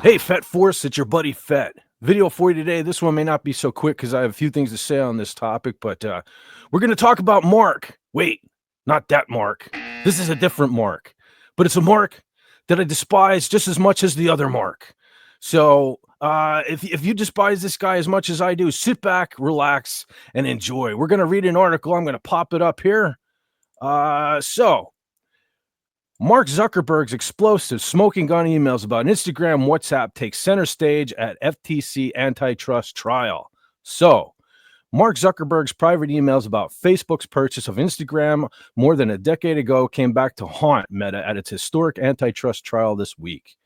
Hey, Fet Force, it's your buddy Fet. Video for you today. This one may not be so quick because I have a few things to say on this topic, but we're going to talk about Mark. Wait, not that Mark. This is a different Mark, but it's a Mark that I despise just as much as the other Mark. So if you despise this guy as much as I do, sit back, relax, and enjoy. We're going to read an article. I'm going to pop it up here. Mark Zuckerberg's explosive smoking gun emails about Instagram, WhatsApp take center stage at FTC antitrust trial. So, Mark Zuckerberg's private emails about Facebook's purchase of Instagram more than a decade ago came back to haunt Meta at its historic antitrust trial this week.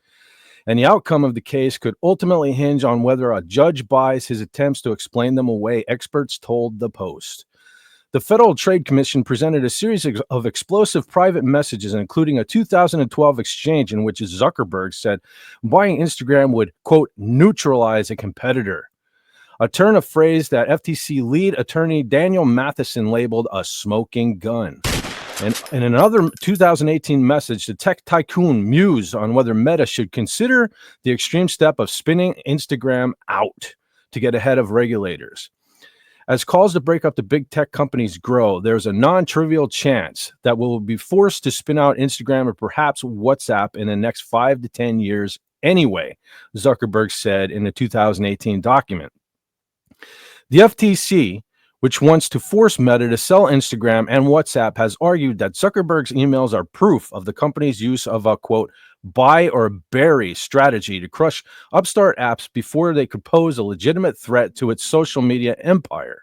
And the outcome of the case could ultimately hinge on whether a judge buys his attempts to explain them away, experts told the Post. The Federal Trade Commission presented a series of explosive private messages, including a 2012 exchange in which Zuckerberg said buying Instagram would, quote, neutralize a competitor, a turn of phrase that FTC lead attorney Daniel Matheson labeled a smoking gun. And in another 2018 message, the tech tycoon mused on whether Meta should consider the extreme step of spinning Instagram out to get ahead of regulators. As calls to break up the big tech companies grow, there's a non-trivial chance that we'll be forced to spin out Instagram or perhaps WhatsApp in the next 5 to 10 years anyway, Zuckerberg said in the 2018 document. The FTC, which wants to force Meta to sell Instagram and WhatsApp, has argued that Zuckerberg's emails are proof of the company's use of a, quote, buy or bury strategy to crush upstart apps before they could pose a legitimate threat to its social media empire.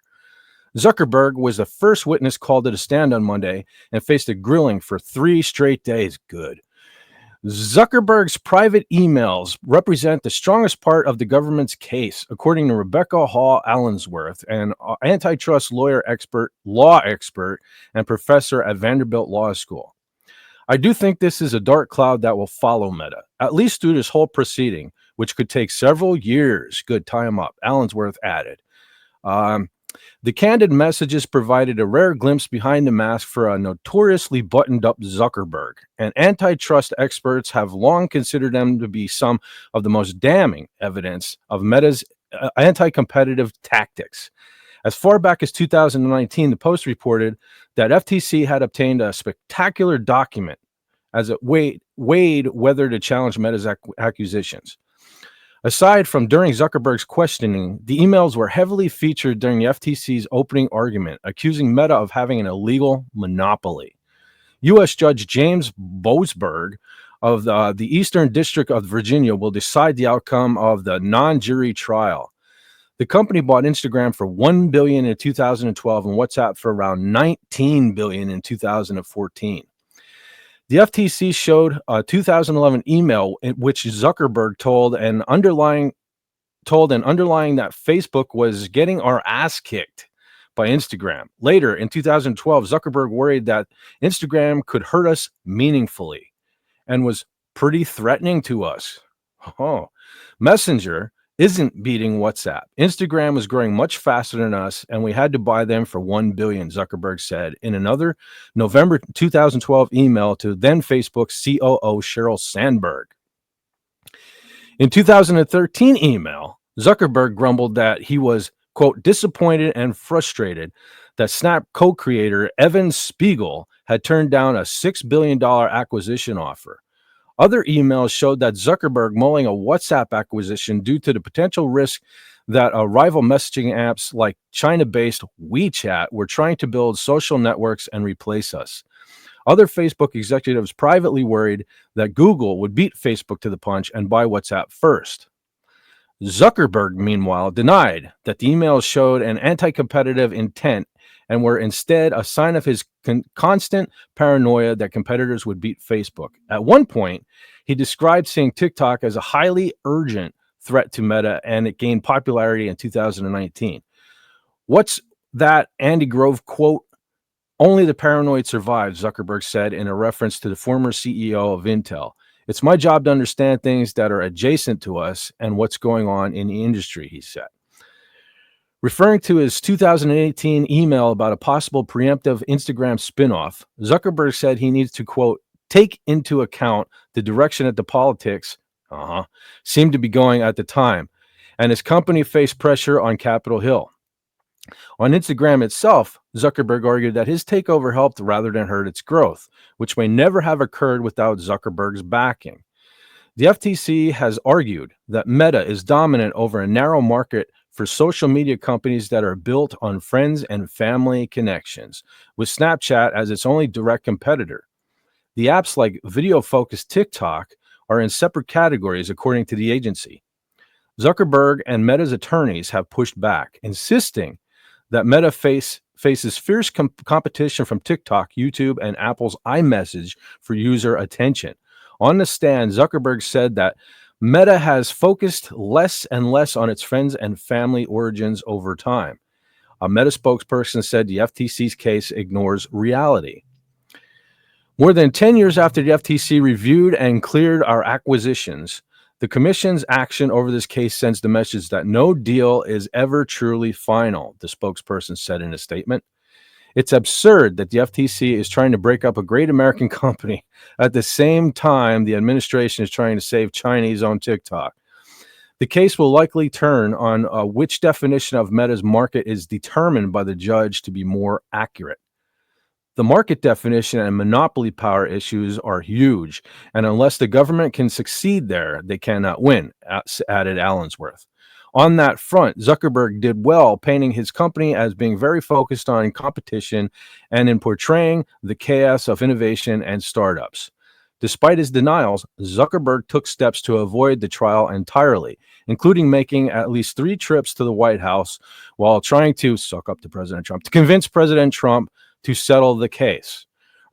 Zuckerberg was the first witness called to the stand on Monday and faced a grilling for 3 straight days. Good. Zuckerberg's private emails represent the strongest part of the government's case, according to Rebecca Hall Allensworth, an antitrust law expert, and professor at Vanderbilt Law School. I do think this is a dark cloud that will follow Meta, at least through this whole proceeding, which could take several years. Good, tie him up, Allensworth added. The candid messages provided a rare glimpse behind the mask for a notoriously buttoned-up Zuckerberg, and antitrust experts have long considered them to be some of the most damning evidence of Meta's anti-competitive tactics. As far back as 2019, the Post reported that FTC had obtained a spectacular document as it weighed whether to challenge Meta's accusations. Aside from during Zuckerberg's questioning, the emails were heavily featured during the FTC's opening argument, accusing Meta of having an illegal monopoly. U.S. Judge James Boasberg of the Eastern District of Virginia will decide the outcome of the non-jury trial. The company bought Instagram for $1 billion in 2012 and WhatsApp for around $19 billion in 2014. The FTC showed a 2011 email in which Zuckerberg told and underlying that Facebook was getting our ass kicked by Instagram. Later in 2012, Zuckerberg worried that Instagram could hurt us meaningfully and was pretty threatening to us. Messenger isn't beating WhatsApp. Instagram is growing much faster than us, and we had to buy them for $1 billion, Zuckerberg said in another November 2012 email to then Facebook COO Sheryl Sandberg. In 2013 email, Zuckerberg grumbled that he was, quote, disappointed and frustrated that Snap co-creator Evan Spiegel had turned down a $6 billion acquisition offer. Other emails showed that Zuckerberg mulling a WhatsApp acquisition due to the potential risk that rival messaging apps like China-based WeChat were trying to build social networks and replace us. Other Facebook executives privately worried that Google would beat Facebook to the punch and buy WhatsApp first. Zuckerberg, meanwhile, denied that the emails showed an anti-competitive intent and were instead a sign of his constant paranoia that competitors would beat Facebook. At one point, he described seeing TikTok as a highly urgent threat to Meta, and it gained popularity in 2019. What's that Andy Grove quote? Only the paranoid survive, Zuckerberg said in a reference to the former CEO of Intel. It's my job to understand things that are adjacent to us and what's going on in the industry, he said. Referring to his 2018 email about a possible preemptive Instagram spinoff, Zuckerberg said he needs to, quote, take into account the direction that the politics seemed to be going at the time, and his company faced pressure on Capitol Hill. On Instagram itself, Zuckerberg argued that his takeover helped rather than hurt its growth, which may never have occurred without Zuckerberg's backing. The FTC has argued that Meta is dominant over a narrow market for social media companies that are built on friends and family connections, with Snapchat as its only direct competitor. The apps like video-focused TikTok are in separate categories, according to the agency. Zuckerberg and Meta's attorneys have pushed back, insisting that Meta faces fierce competition from TikTok, YouTube, and Apple's iMessage for user attention. On the stand, Zuckerberg said that Meta has focused less and less on its friends and family origins over time. A Meta spokesperson said the FTC's case ignores reality. More than 10 years after the FTC reviewed and cleared our acquisitions, the Commission's action over this case sends the message that no deal is ever truly final, the spokesperson said in a statement. It's absurd that the FTC is trying to break up a great American company at the same time the administration is trying to save Chinese-owned TikTok. The case will likely turn on which definition of Meta's market is determined by the judge to be more accurate. The market definition and monopoly power issues are huge, and unless the government can succeed there, they cannot win, added Allensworth. On that front, Zuckerberg did well, painting his company as being very focused on competition and in portraying the chaos of innovation and startups. Despite his denials, Zuckerberg took steps to avoid the trial entirely, including making at least 3 trips to the White House while trying to suck up to President Trump, to convince President Trump to settle the case.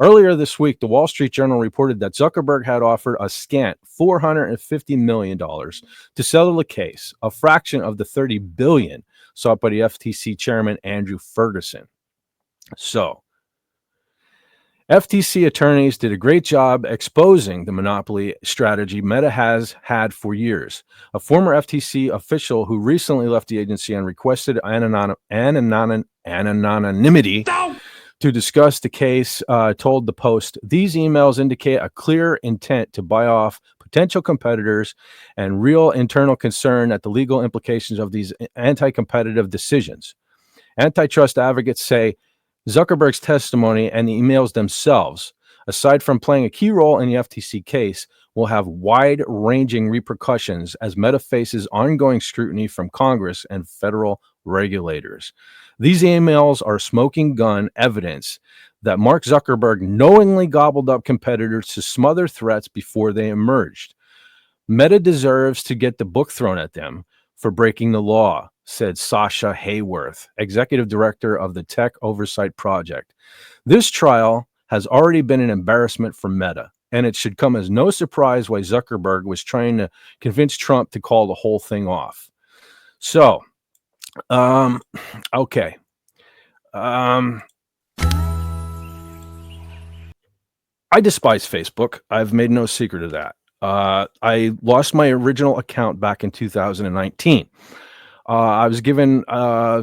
Earlier this week, the Wall Street Journal reported that Zuckerberg had offered a scant $450 million to settle the case, a fraction of the $30 billion sought by the FTC chairman Andrew Ferguson. So, FTC attorneys did a great job exposing the monopoly strategy Meta has had for years. A former FTC official who recently left the agency and requested anonymity to discuss the case told the Post, these emails indicate a clear intent to buy off potential competitors and real internal concern at the legal implications of these anti-competitive decisions. Antitrust advocates say Zuckerberg's testimony and the emails themselves, aside from playing a key role in the FTC case, will have wide-ranging repercussions as Meta faces ongoing scrutiny from Congress and federal regulators. These emails are smoking gun evidence that Mark Zuckerberg knowingly gobbled up competitors to smother threats before they emerged. Meta deserves to get the book thrown at them for breaking the law, said Sasha Hayworth, executive director of the Tech Oversight Project. This trial has already been an embarrassment for Meta, and it should come as no surprise why Zuckerberg was trying to convince Trump to call the whole thing off. So, okay. I despise Facebook. I've made no secret of that. I lost my original account back in 2019. I was given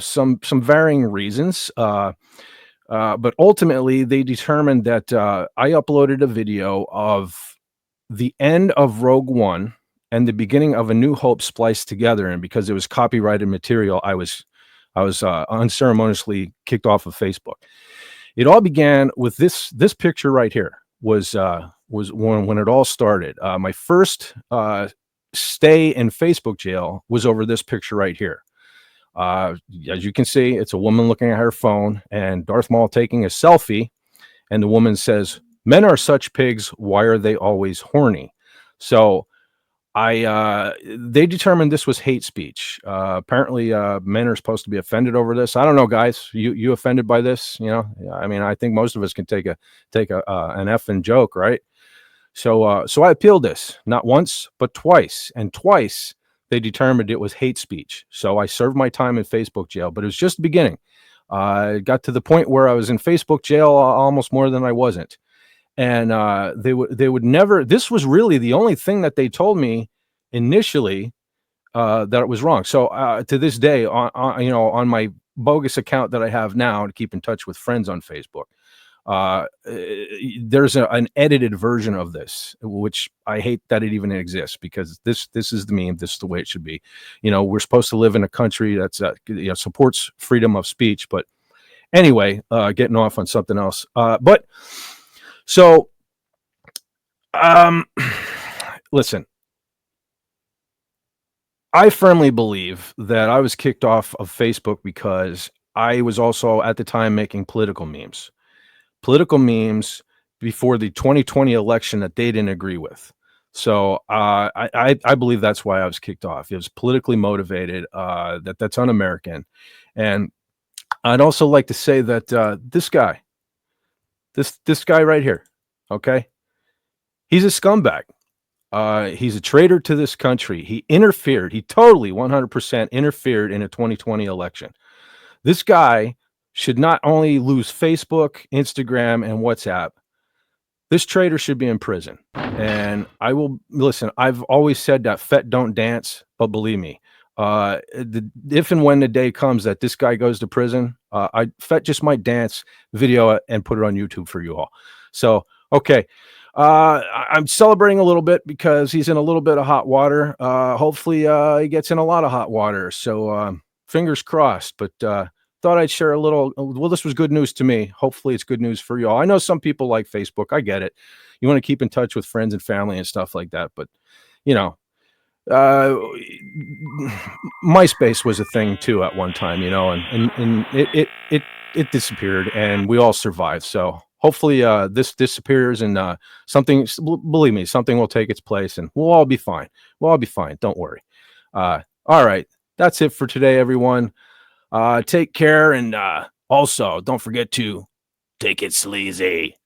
some varying reasons, but ultimately they determined that I uploaded a video of the end of Rogue One and the beginning of A New Hope spliced together, and because it was copyrighted material, I was unceremoniously kicked off of Facebook. It all began with this picture right here. Was when it all started. My first stay in Facebook jail was over this picture right here. As you can see, it's a woman looking at her phone and Darth Maul taking a selfie, and the woman says, "Men are such pigs. Why are they always horny?" So they determined this was hate speech. Apparently, men are supposed to be offended over this. I don't know, guys. You offended by this? You know, I mean, I think most of us can take an effing joke, right? So I appealed this not once but twice, and twice they determined it was hate speech. So I served my time in Facebook jail, but it was just the beginning. It got to the point where I was in Facebook jail almost more than I wasn't. And they would never. This was really the only thing that they told me initially that it was wrong. So to this day, on my bogus account that I have now to keep in touch with friends on Facebook, there's an edited version of this, which I hate that it even exists, because this is the meme. This is the way it should be. We're supposed to live in a country that's supports freedom of speech. But anyway, getting off on something else. But so, listen, I firmly believe that I was kicked off of Facebook because I was also at the time making political memes before the 2020 election that they didn't agree with. So I believe that's why I was kicked off. It was politically motivated. That's un-American. And I'd also like to say that this guy right here, okay, he's a scumbag. He's a traitor to this country. He interfered. He totally 100% interfered in a 2020 election. This guy should not only lose Facebook, Instagram, and WhatsApp. This traitor should be in prison. And I will listen. I've always said that fet don't dance, but believe me, if and when the day comes that this guy goes to prison, fet just might dance, video it, and put it on YouTube for you all. So, okay. I'm celebrating a little bit because he's in a little bit of hot water. Hopefully, he gets in a lot of hot water. So, fingers crossed. But thought I'd share a little. Well, this was good news to me. Hopefully, it's good news for you all. I know some people like Facebook. I get it. You want to keep in touch with friends and family and stuff like that. But MySpace was a thing too at one time. And it disappeared, and we all survived. So hopefully this disappears, and something, believe me, something will take its place, and we'll all be fine. Don't worry. All right. That's it for today, everyone. Take care, and also don't forget to take it sleazy.